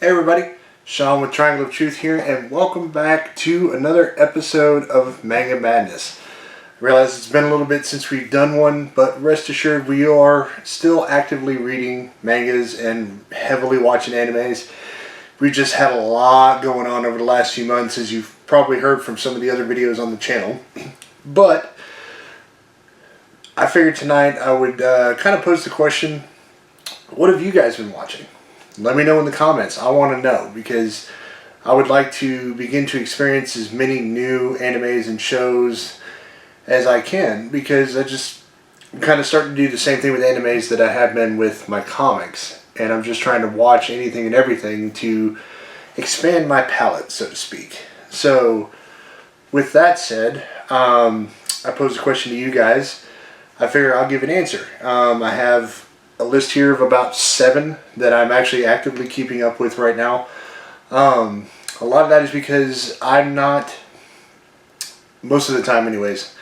Hey everybody, Sean with Triangle of Truth here, and welcome back to another episode of Manga Madness. I realize it's been a little bit since we've done one, but rest assured we are still actively reading mangas and heavily watching animes. We've just had a lot going on over the last few months, as you've probably heard from some of the other videos on the channel. But I figured tonight I would kind of pose the question, what have you guys been watching? Let me know in the comments. I want to know, because I would like to begin to experience as many new animes and shows as I can, because I'm kind of starting to do the same thing with animes that I have been with my comics, and I'm just trying to watch anything and everything to expand my palette, so to speak. So with that said, I pose a question to you guys. I figure I'll give an answer. I have a list here of about 7 that I'm actually actively keeping up with right now. A lot of that is because I'm not, most of the time anyways,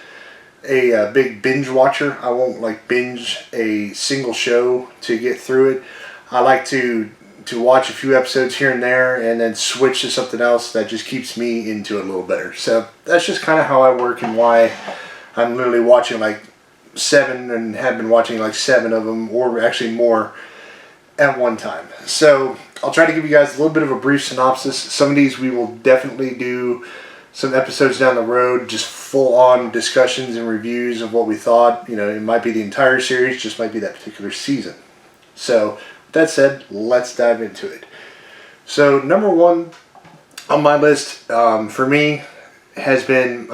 a big binge watcher. I won't like binge a single show to get through it. I like to watch a few episodes here and there and then switch to something else that just keeps me into it a little better. So that's just kind of how I work, and why I'm literally watching like 7 and have been watching like 7 of them, or actually more at one time. So I'll try to give you guys a little bit of a brief synopsis. Some of these we will definitely do some episodes down the road, just full on discussions and reviews of what we thought. You know, it might be the entire series, just might be that particular season. So with that said, let's dive into it. So number 1 on my list for me has been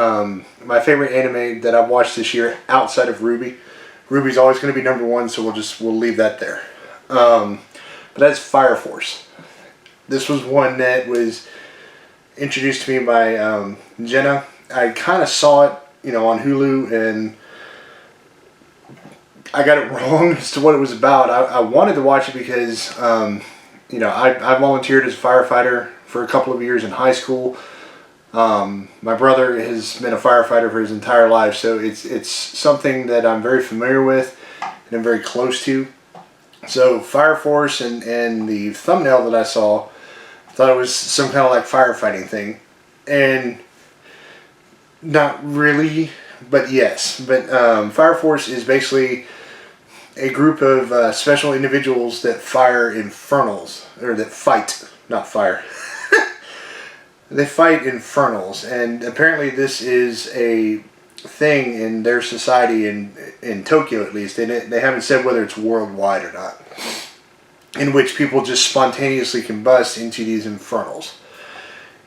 my favorite anime that I've watched this year outside of Ruby. Ruby's always going to be number 1, so we'll leave that there. But that's Fire Force. This was one that was introduced to me by Jenna. I kind of saw it, on Hulu, and I got it wrong as to what it was about. I wanted to watch it because, I volunteered as a firefighter for a couple of years in high school. My brother has been a firefighter for his entire life, so it's something that I'm very familiar with and I'm very close to. So Fire Force and the thumbnail that I saw, I thought it was some kind of like firefighting thing, and not really, but yes. But Fire Force is basically a group of special individuals that fire infernals, or that fight, not fire. They fight infernals, and apparently this is a thing in their society, in Tokyo at least. They haven't said whether it's worldwide or not, in which people just spontaneously combust into these infernals.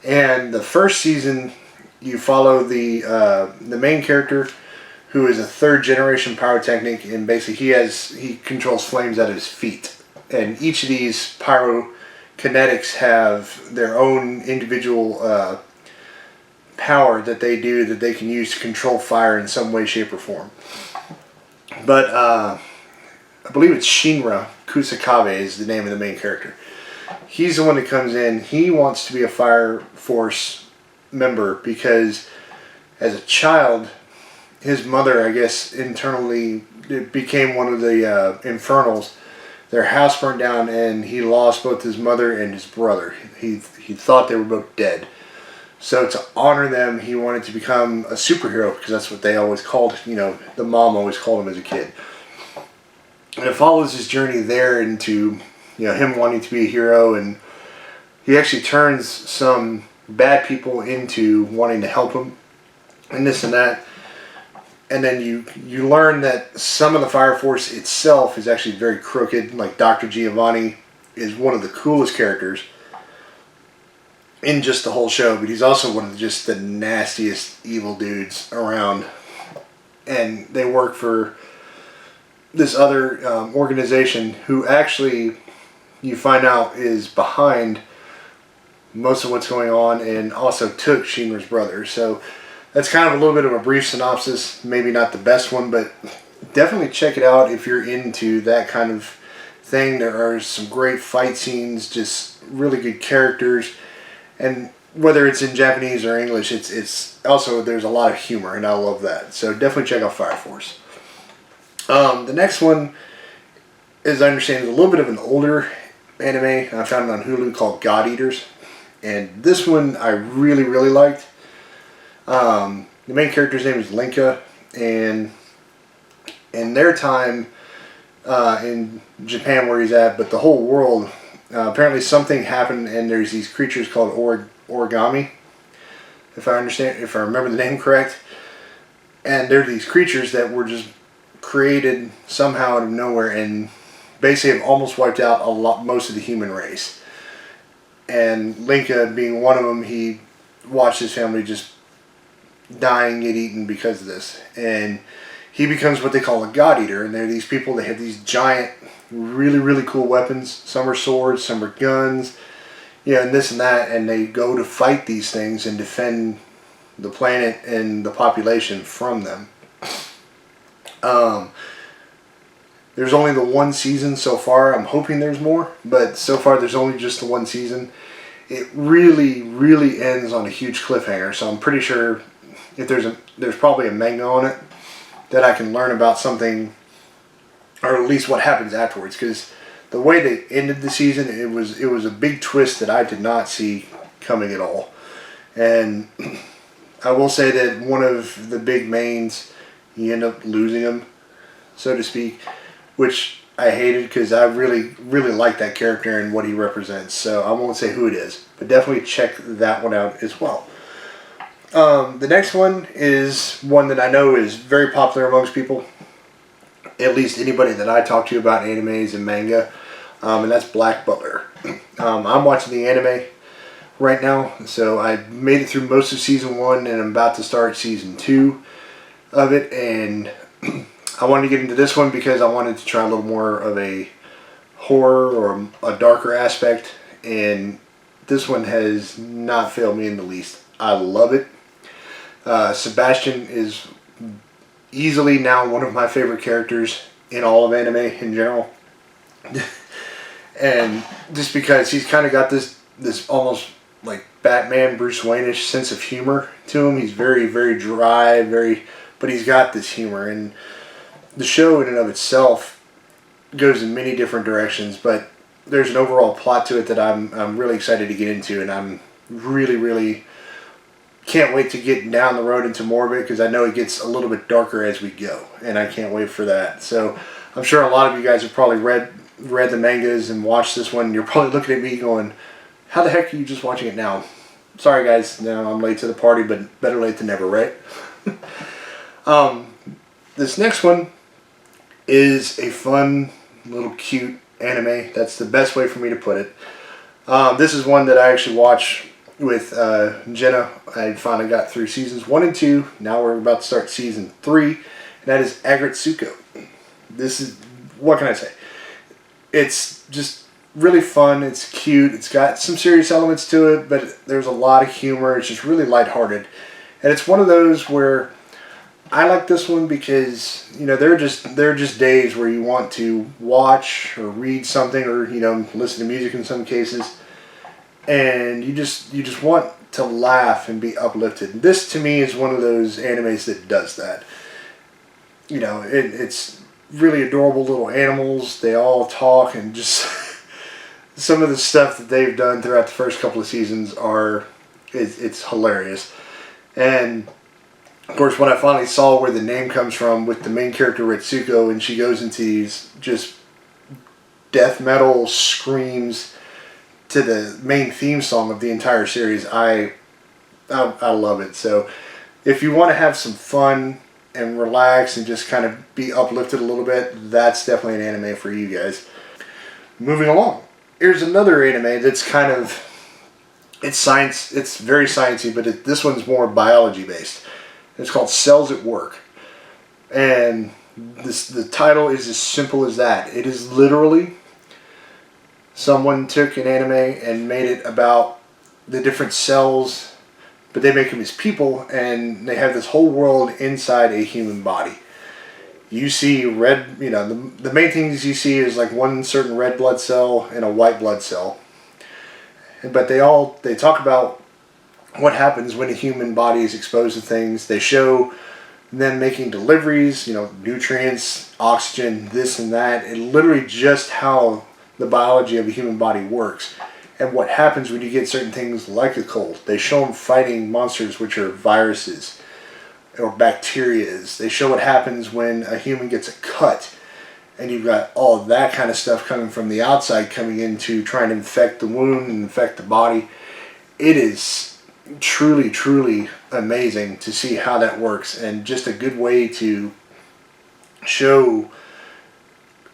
And the first season, you follow the main character, who is a 3rd generation pyrotechnic, and basically he controls flames out of his feet. And each of these pyrokinetics have their own individual power that they can use to control fire in some way, shape, or form. But I believe it's Shinra Kusakabe is the name of the main character. He's the one that comes in. He wants to be a Fire Force member because as a child, his mother, I guess, internally became one of the infernals. Their house burned down, and he lost both his mother and his brother. He thought they were both dead. So to honor them, he wanted to become a superhero, because that's what they always called, the mom always called him as a kid. And it follows his journey there into, him wanting to be a hero, and he actually turns some bad people into wanting to help him, and this and that. And then you learn that some of the Fire Force itself is actually very crooked. Like Dr. Giovanni is one of the coolest characters in just the whole show, but he's also one of just the nastiest evil dudes around. And they work for this other organization who actually, you find out, is behind most of what's going on, and also took Shinra's brother. So that's kind of a little bit of a brief synopsis. Maybe not the best one, but definitely check it out if you're into that kind of thing. There are some great fight scenes, just really good characters, and whether it's in Japanese or English, it's also, there's a lot of humor, and I love that. So definitely check out Fire Force. The next one, as I understand, is a little bit of an older anime. I found it on Hulu called God Eaters. And this one I really, really liked. The main character's name is Linka. And in their time in Japan where he's at, but the whole world, apparently something happened and there's these creatures called origami. If I remember the name correct. And they're these creatures that were just created somehow out of nowhere and basically have almost wiped out most of the human race. And Linka being one of them, he watched his family just dying, get eaten because of this. And he becomes what they call a God Eater. And they're these people that have these giant, really, really cool weapons. Some are swords, some are guns, and this and that. And they go to fight these things and defend the planet and the population from them. There's only the one season so far. I'm hoping there's more, but so far there's only just the one season. It really, really ends on a huge cliffhanger. So I'm pretty sure if there's probably a manga on it that I can learn about something, or at least what happens afterwards. Because the way they ended the season, it was a big twist that I did not see coming at all. And I will say that one of the big mains, you end up losing him, so to speak, which I hated because I really, really like that character and what he represents. So I won't say who it is, but definitely check that one out as well. The next one is one that I know is very popular amongst people, at least anybody that I talk to about animes and manga, and that's Black Butler. I'm watching the anime right now, so I made it through most of season 1 and I'm about to start season 2 of it, and I wanted to get into this one because I wanted to try a little more of a horror or a darker aspect, and this one has not failed me in the least. I love it. Sebastian is easily now one of my favorite characters in all of anime in general. And just because he's kind of got this almost like Batman, Bruce Wayne-ish sense of humor to him. He's very, very dry, but he's got this humor. And the show in and of itself goes in many different directions, but there's an overall plot to it that I'm really excited to get into, and I'm really, really can't wait to get down the road into more of it because I know it gets a little bit darker as we go, and I can't wait for that. So I'm sure a lot of you guys have probably read the mangas and watched this one. You're probably looking at me going, how the heck are you just watching it now? Sorry guys, now I'm late to the party, but better late than never, right? This next one is a fun, little cute anime. That's the best way for me to put it. This is one that I actually watch with Jenna. I finally got through seasons 1 and 2. Now we're about to start season 3, and that is Aggretsuko. This is, what can I say? It's just really fun. It's cute. It's got some serious elements to it, but there's a lot of humor. It's just really lighthearted. And it's one of those where I like this one because, there are just days where you want to watch or read something or, listen to music in some cases, and you just want to laugh and be uplifted. This to me is one of those animes that does that. It's really adorable little animals. They all talk, and just some of the stuff that they've done throughout the first couple of seasons it's hilarious. And of course, when I finally saw where the name comes from with the main character Aggretsuko, and she goes into these just death metal screams to the main theme song of the entire series, I love it. So if you want to have some fun and relax and just kind of be uplifted a little bit, that's definitely an anime for you guys. Moving along, here's another anime that's kind of, it's science, it's very sciencey, but this one's more biology based. It's called Cells at Work, and the title is as simple as that. It is literally someone took an anime and made it about the different cells, but they make them as people, and they have this whole world inside a human body. You see red, the main things you see is like one certain red blood cell and a white blood cell. But they talk about what happens when a human body is exposed to things. They show them making deliveries, nutrients, oxygen, this and that, and literally just how the biology of a human body works and what happens when you get certain things like a cold. They show them fighting monsters, which are viruses or bacterias. They show what happens when a human gets a cut, and you've got all of that kind of stuff coming from the outside, coming in to trying to infect the wound and infect the body. It is truly, truly amazing to see how that works, and just a good way to show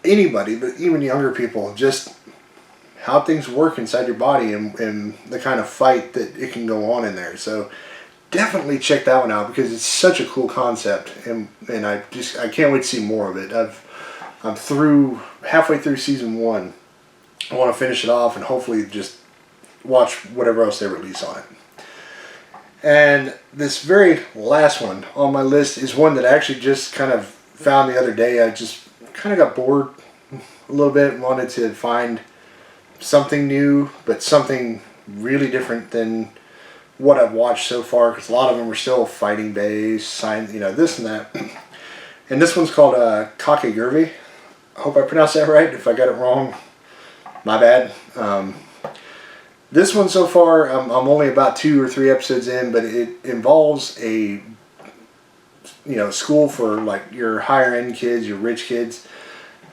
anybody, but even younger people, just how things work inside your body and the kind of fight that it can go on in there. So definitely check that one out, because it's such a cool concept, and I can't wait to see more of it. I'm halfway through season 1. I want to finish it off and hopefully just watch whatever else they release on it. And this very last one on my list is one that I actually just kind of found the other day. I just kind of got bored a little bit and wanted to find something new, but something really different than what I've watched so far, because a lot of them were still fighting based, this and that. And this one's called Takayurvi. I hope I pronounced that right. If I got it wrong, my bad. This one so far, I'm only about 2 or 3 episodes in, but it involves a school for like your higher end kids, your rich kids,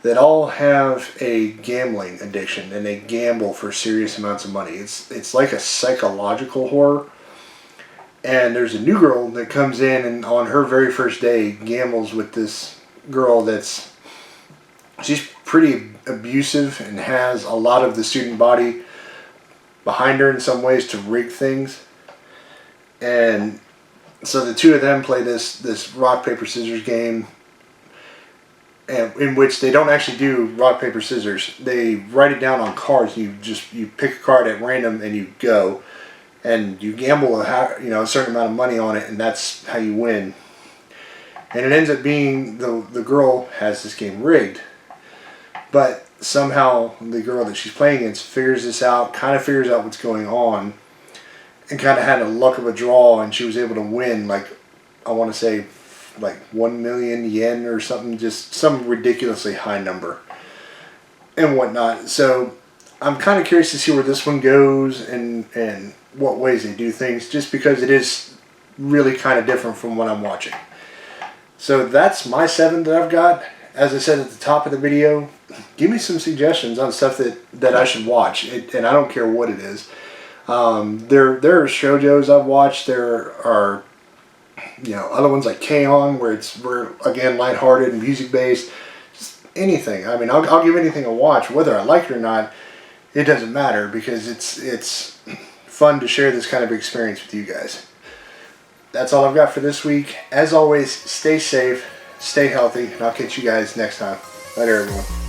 that all have a gambling addiction, and they gamble for serious amounts of money. It's like a psychological horror. And there's a new girl that comes in, and on her very first day gambles with this girl she's pretty abusive and has a lot of the student body behind her in some ways to rig things. And so the two of them play this rock, paper, scissors game, and in which they don't actually do rock, paper, scissors. They write it down on cards. You pick a card at random and you go, and you gamble a certain amount of money on it, and that's how you win. And it ends up being the girl has this game rigged, but somehow the girl that she's playing against figures this out, kind of figures out what's going on, and kind of had a luck of a draw, and she was able to win, like, I want to say, like 1 million yen or something, just some ridiculously high number and whatnot. So I'm kind of curious to see where this one goes and what ways they do things, just because it is really kind of different from what I'm watching. So that's my 7 that I've got. As I said at the top of the video, give me some suggestions on stuff that I should watch, and I don't care what it is. There are shoujos I've watched. There are other ones like K-On! where we're again lighthearted and music based. Just anything. I mean, I'll give anything a watch, whether I like it or not. It doesn't matter, because it's fun to share this kind of experience with you guys. That's all I've got for this week. As always, stay safe, stay healthy, and I'll catch you guys next time. Later, everyone.